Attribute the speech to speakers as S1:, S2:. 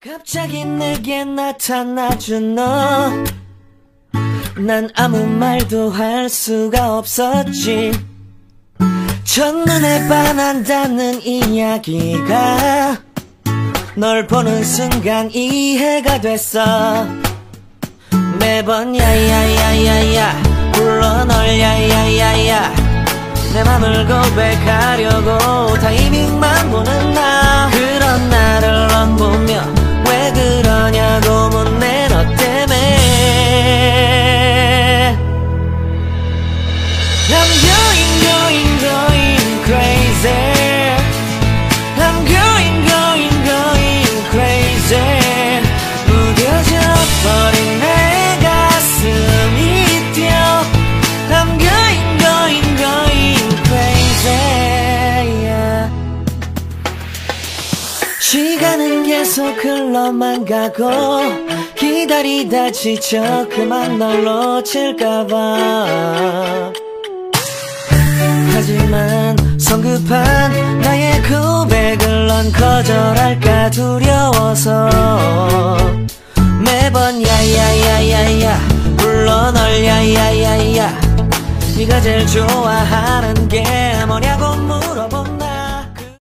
S1: 갑자기 내게 나타나준 너, 난 아무 말도 할 수가 없었지. 첫눈에 반한다는 이야기가 널 보는 순간 이해가 됐어. 매번 야야야야야 불러 널 야야야야, 내 맘을 고백하려고 타이밍만 보는 나. 그런 나를 넌 보며 왜 그러냐고 묻네. 너 때문에 I'm going crazy. I'm going crazy. 무뎌져 버린 내 가슴이 뛰어. I'm going crazy, yeah. 시간은 계속 흘러만 가고 기다리다 지쳐 그만 널 놓칠까봐. 하지만 성급한 나의 고백을 넌 거절할까 두려워서 매번 야야야야야 불러 널 야야야야. 네가 제일 좋아하는 게 뭐냐고 물어보